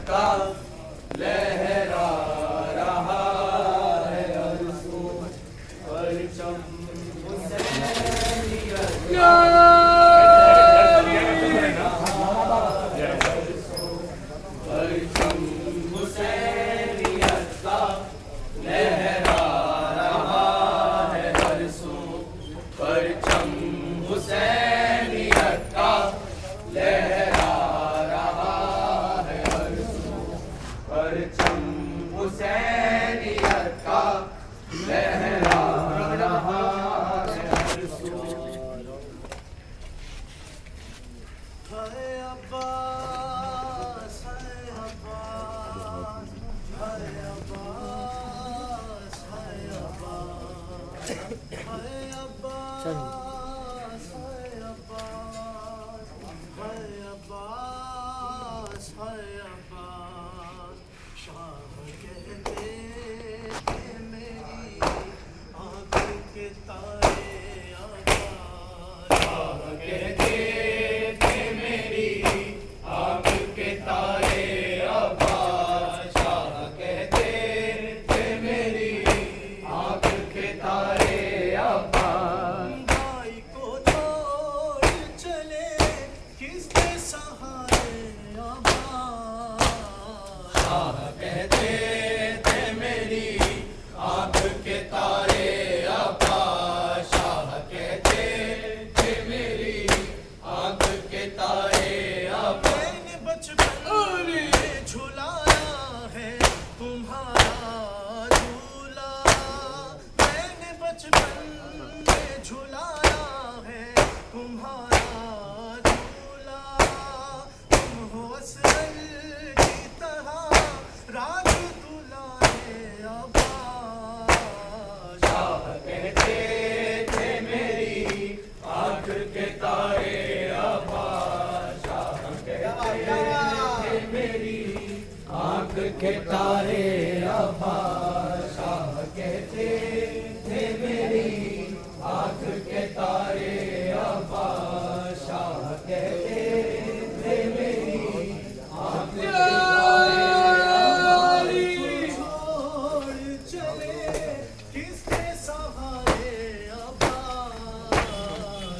का लहरा रहा है अरसों, परचम हुसैनियत का परचम हुसैनियत का लहरा रहा है अरसों, परचम हुसैनियत का लहरा रहा है अरसों, परचम हुसैनियत का लहरा रहा है अरसों। हाय अब्बास, हाय अब्बास, हाय अब्बास, हाय अब्बास, हाय अब्बास, हाय अब्बास, हाय अब्बास, हाय अब्बास। शाह कहते थे मेरी आँख के तारे अब्बास, शाह कहते थे मेरी आँख के तारे अब्बास, शाह कहते थे मेरी आँख के तारे अब्बास। भाई को छोड़ चले किसके सहारे अब्बास, शाह कहते थे मेरी आँख के तारे अब्बास, शाह कहते थे मेरी आँख के तारे अब्बास। मैंने बचपन में झुलाया है तुम्हारा झूला, मैंने बचपन में झुलाया है तुम्हारा झूला। तुम हो असरल की तरह राज दुलारे अब्बास, शाह कहते थे मेरी आँख के तारे अब्बास, शाह कहते थे मेरी आँख के तारे अब्बास, शाह कहते थे मेरी आँख के तारे अब्बास, शाह कहते थे मेरी आँख के तारे अब्बास। छोड़ चले किसके सहारे अब्बास,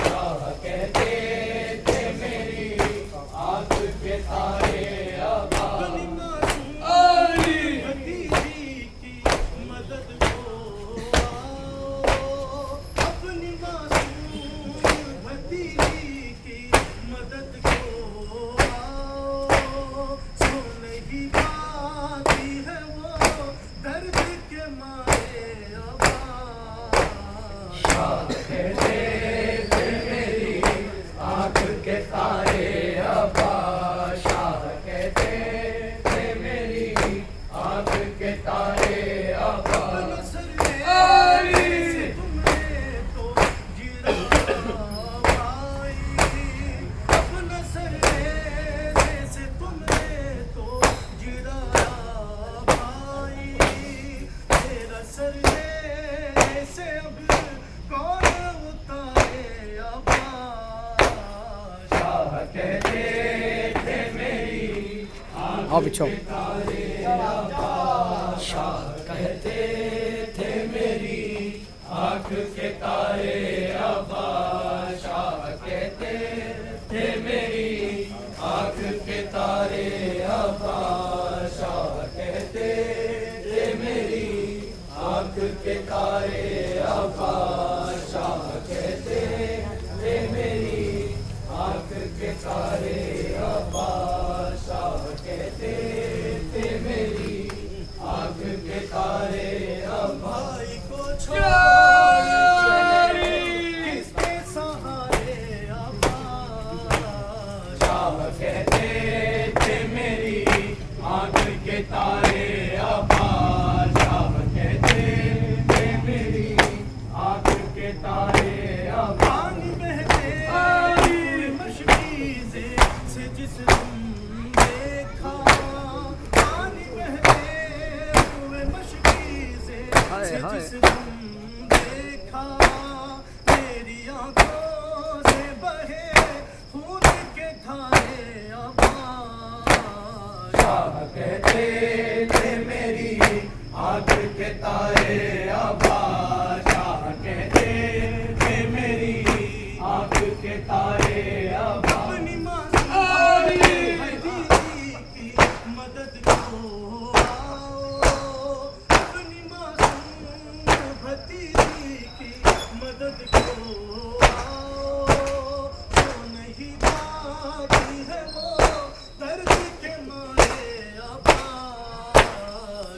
शाह कहते थे मेरी आँख के तारे अब्बास। अपनी मासूम भतीजी की मदद को आओ, अपनी मासूम भतीजी की मदद को आओ। सो नहीं पाती है वो दर्द के मारे अब्बास, शाह कहते थे मेरी आँख के तारे अब्बास, शाह कहते थे मेरी आँख के तारे अब्बास। तुमने तो गिरा भाई, अपना सर लेने से तुमने तो गिरा भाई, तेरा सर लेने से अब कौन उतारे अब्बास, शाह कहते थे मेरी आओ पीछे तारे अब्बास, शाह कहते थे मेरी आँख के तारे अब्बास, शाह कहते थे मेरी आँख के तारे अब्बास, शाह कहते थे मेरी आँख के तारे अब्बास, शाह कहते थे मेरी आँख के तारे अब्बास, शाह कहते थे मेरी आँख के तारे अब्बास। भाई को छोड़ चले किसके सहारे अब्बास, शाह कहते थे मेरी आँख के तारे अब्बास, शाह कहते थे मेरी आँख के तारे अब्बास। पानी बहते हुए मशकीज़े से जिस तुम देखा, पानी बहते हुए मशकीज़े से जिस तुम देखा, तेरी आँखों से बहे खून के धारे अब्बास, शाह कहते थे मेरी आंख के तारे अब्बास, शाह कहते थे मेरी आंख के तारे अब्बास। अपनी मासूम भतीजी की मदद को आओ, अपनी मासूम भतीजी की मदद को आओ, जो नहीं पाती है वो दर्द के मारे अब्बास।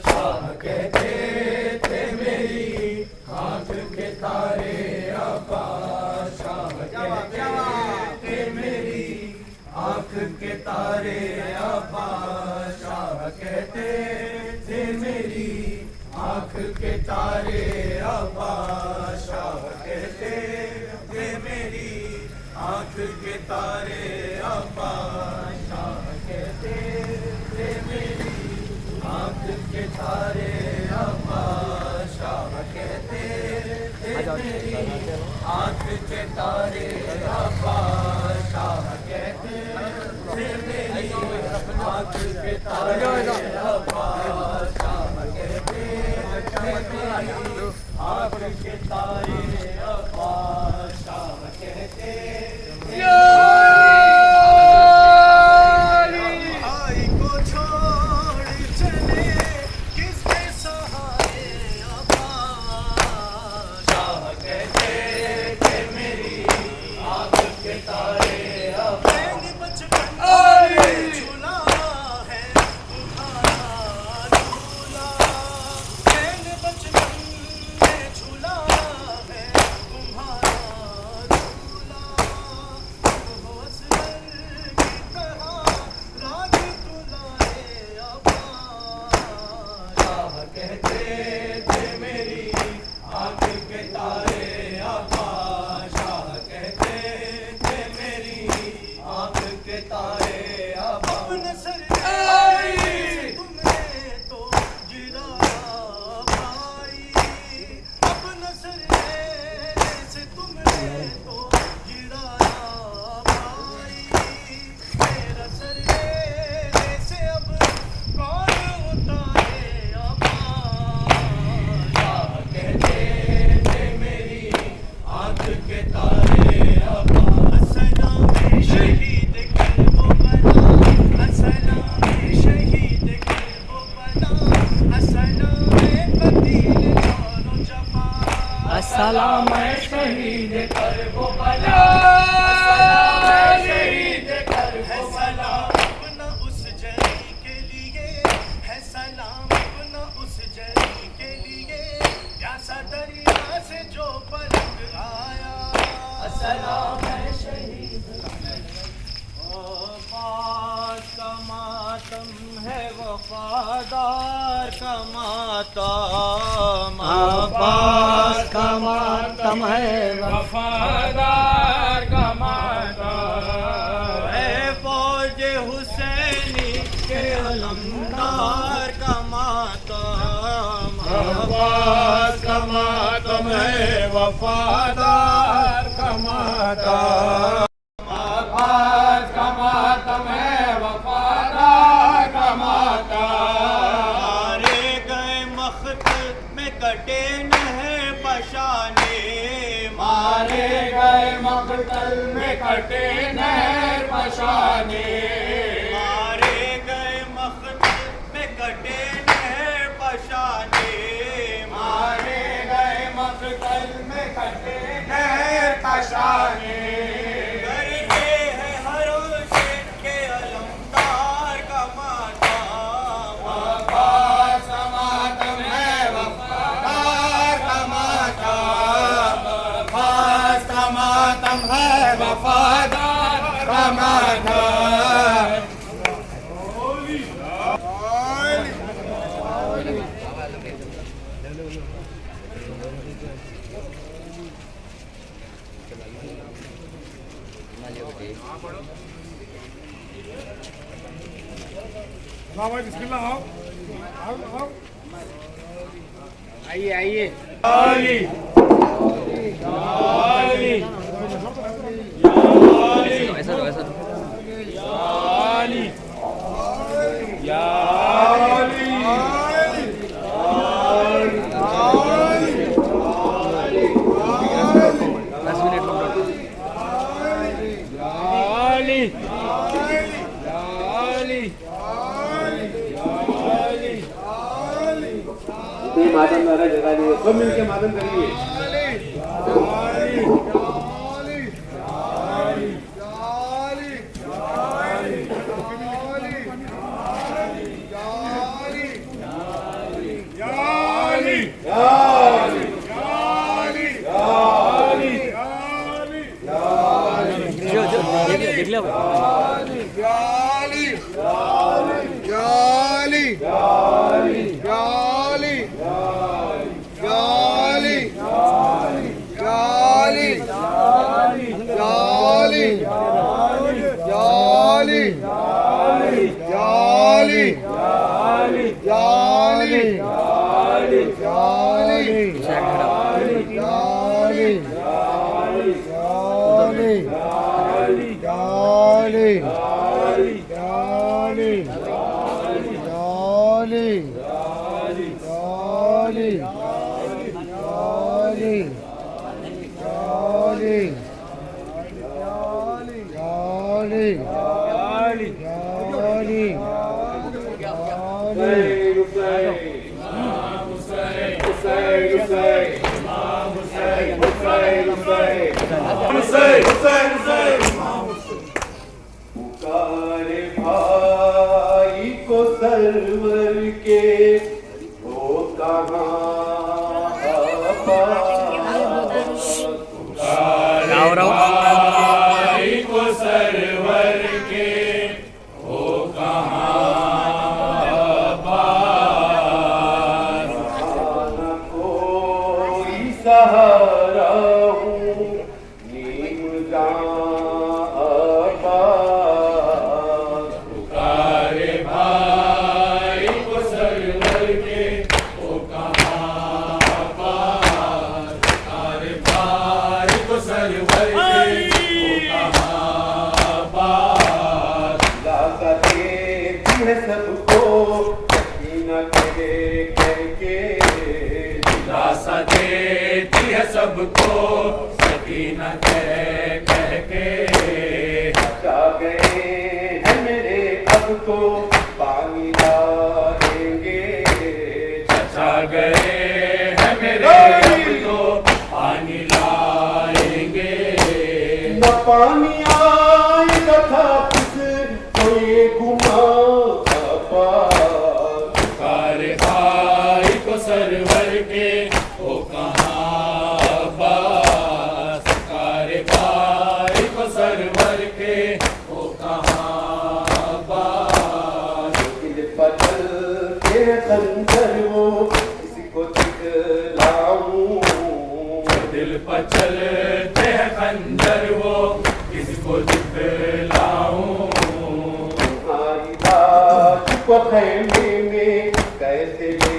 शाह कहते थे मेरी आंख के तारे अब्बास, शाह कहते थे मेरी आंख के तारे अब्बास, शाह कहते थे मेरी आंख के तारे अब्बास, शाह कहते थे मेरी आंख के तारे अब्बास, शाह कहते थे मेरी आंख के तारे अब्बास, शाह कहते थे मेरी आंख के तारे अब्बास, शाह कहते थे मेरी आंख के तारे अब्बास, शाह कहते थे मेरी आंख के तारे अब्बास, शाह कहते भाई को छोड़ चले किसके सहारे अब्बास। शाह कहते थे मेरी आंख के तारे अब्बास। मैंने बचपन में झूला है तुम्हारा झूला, मैंने बचपन में झूला है तुम्हारा झूला, तुम हो असगर की तरह राज दुलारे अब्बास। शाह कहते थे मेरी आंख के तारे अब्बास, शाह कहते थे मेरी आंख के तारे अब्बास। अपने सर से तुमने तो गिराया भाई, अपने सर से तुमने तो गिराया भाई, मेरा सर से अब कौन उतारे अब्बास। शाह कहते थे मेरी आंख के तारे अब्बास। असलाम शहीद करबला, असलाम शहीद करबला, असलाम कतील जानो जफा, अस्सलाम शहीद करबला, शहीद है करबला। सलाम अपना उस जरी के लिए, है सलाम अपना उस जरी के लिए, प्यासा दरिया से जो पलट आया। अस्सलाम शहीद अब्बास का मातम है वफादार का मातम, अब्बास का मातम है वफादार का मातम। है फौज हुसैनी के अलमदार का मातम, अब्बास का मातम है वफादार का मातम। अब्बास का मातम है वफादार का मातम। मारे गए मख्तल में कटे न है पशाने, मारे गए मकतल में कटे नहर पशाने, मारे गए मख्तल में कटे न है पशाने, मारे गए मकतल में कटे नहर पशाने। करते हैं हर हुसैन के अलमदार का मातम, अब्बास का मातम है वफादार का मातम। अब्बास का मातम है वफादार का मातम। हाँ भाई बिस्मिल्लाह आओ आओ आओ आइए आइए आली आली ऐसा दो आली या मातम नारा जगाइए, सब मिलके मातम करिए। पुकारे भाई को सरवर के वो कहाँ भाई को सरवर के वो कहाँ कोई सहारा हूँ नीम पुकारे भाई को सरवर के वो कहाँ पुकारे भाई को सरवर के वो कहाँ लाता देती है सबको सकीना के करके लासा देती है सबको सकीना कह के जा गए हैं मेरे अब तो पानी लाएंगे चचा गए हैं मेरे अब तो पानी लाएंगे न पानी आएगा था किस कोई गुमा पुकारे भाई को सरवर के ओ कहाँ पुकारे भाई को सरवर के ओ कहाँ दिल पचल के खंजर वो किसी को दिखलाऊं दिल पचल के खंजर वो किसी को दिखलाऊं तुम्हारी लाश को खैमे में कैसे ले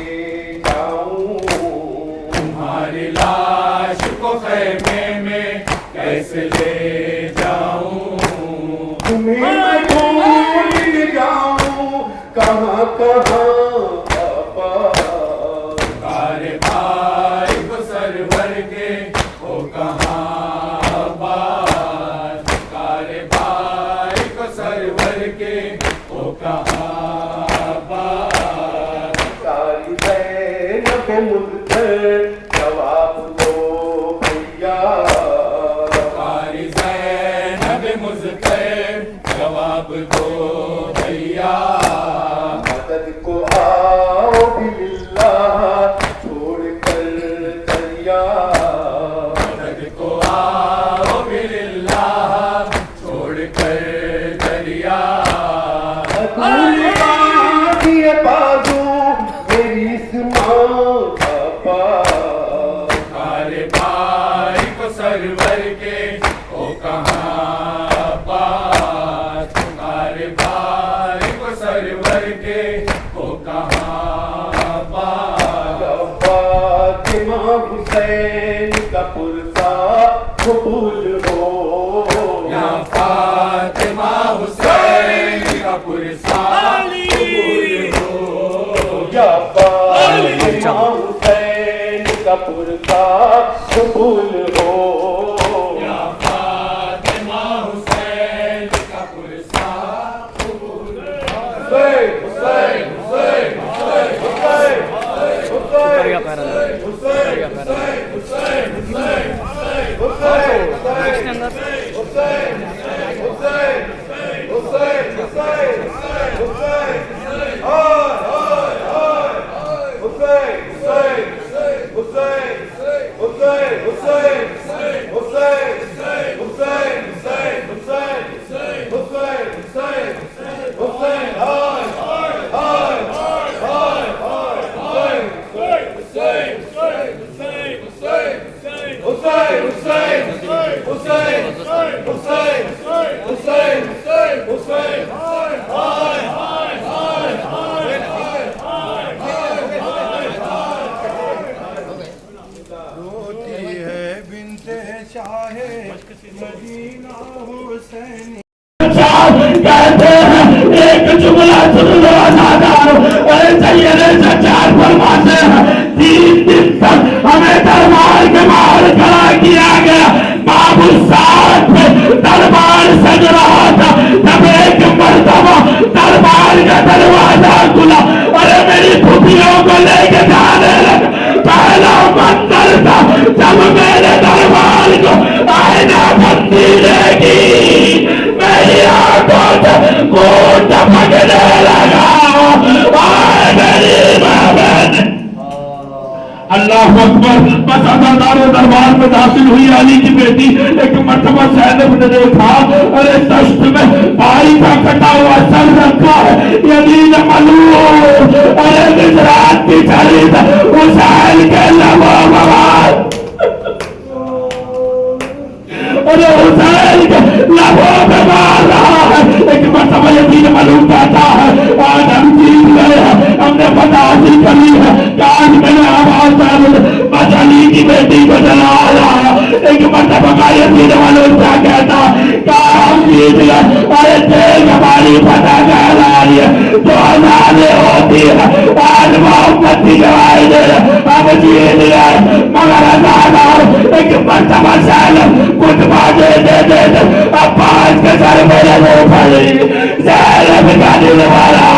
जाऊं तुम्हारी लाश को खैमे में कैसे ले जाऊं तुम्हें मैं भूल जाऊं कहाँ कहाँ पुकारे भाई को सरवर के ओ कहाँ पुकारे भाई को सरवर के ओ कहाँ सारी ज़ैनब मुज़्ज़र जवाब दो भैया सारी ज़ैनब मुज़्ज़र जवाब दो भैया मदद को आओ बिल्लाह छोड़ कर दरिया मदद को आओ बिल्लाह छोड़ कर दरिया बाजू मेरी पुकारे भाई को सरवर के ओ कहाँ पुकारे भाई को सरवर के ओ कहाँ फातिमा हुसैन का पुरसा कबूल हो या फातिमा हुसैन का पुरसा हुसैन का पुरसा कबूल हो या फातिमा हुसैन का पुरसा कबूल हुसैन हुसैन हुसैन हुसैन हुसैन कहते हैं एक जुमला सुन लो अदादार, अरे सैयद सच्चार फरमाते हैं 3 दिन तक हमें दरबार के बाहर खड़ा किया गया। बाबू साथ दरबार सज रहा था, तब एक मर्तबा दरबार का दरवाजा खुला। अरे मेरी फुफियों को लेके जाने लगा। पहला मंदिर था जब मेरे दरबार को आईना बंदी लेगी, मेरी आंखों से खून टपकने लगा। अल्लाह अकबर। बस अदादार दरबार में दाखिल हुई अली की बेटी। एक मर्तबा सैनब ने देखा, अरे दश्त में भाई का कटा हुआ सर रखा है, यदीन मलून। अरे गुजरात की खरीद हुसैन के लबों बवाल, अरे हुसैन के लबों पे मार रहा है। एक मर्तबा यदीन मलून कहता है, आज हम जीत गए हैं, हमने फतह हासिल कर ली है। आज मैंने आवाज अली की बेटी को जलाया। एक मर्तबा का यदीन मलून क्या कहता, काम जीत गए। अरे तेज हमारी फतह कहला रही है, जो आजादी होती है आज मोहब्बत की गवाही दे, हम जीत गए। मगर आजाद एक मर्तबा सैलम कुछ बाजे दे दे अब पांच के सर मेरे मुंह पर सैलम का दिल वाला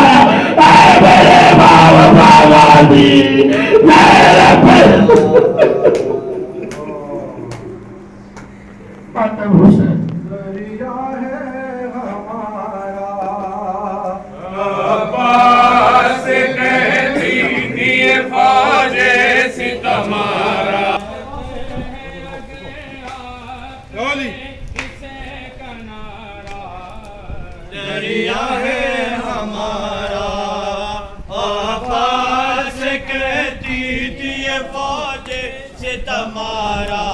मेरे बाबा दी मेरे दरिया है हमारा अब्बास कहती थी फौजे सितमारा। दरिया है हमारा आवाज कहती थी ये फौजे से तुम्हारा।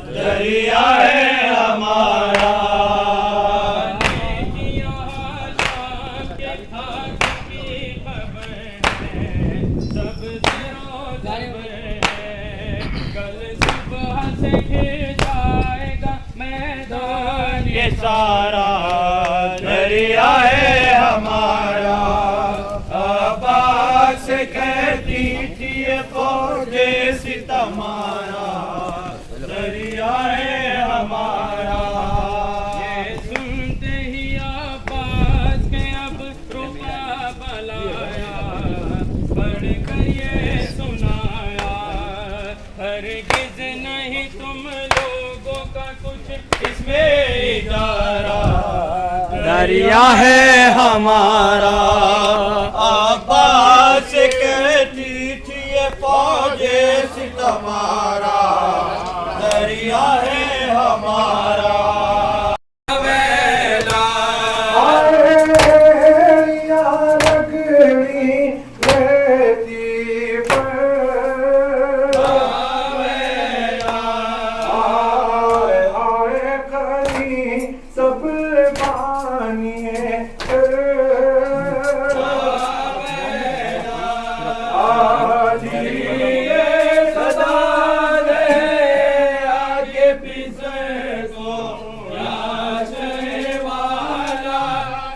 दरिया है हमारा ये सारा दरिया है हमारा। अब्बास कहती थी ये फौजे सितमारा। दरिया है हमारा। ये सुनते ही अब्बास के अब रुपया बलाया, पढ़ कर ये सुनाया, हरगिज़ नहीं तुम लोगों का कुछ इसमें इजारा। दरिया है हमारा। अब्बास कहती थी ये फौजे सितमारा। दरिया है हमारा। सब पानिए आज ये सदा आगे पीछे को नाचने वाला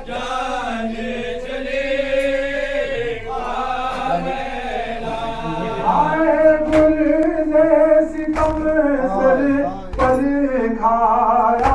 जाने चले। आए गुल ने सितम सर पर खाया।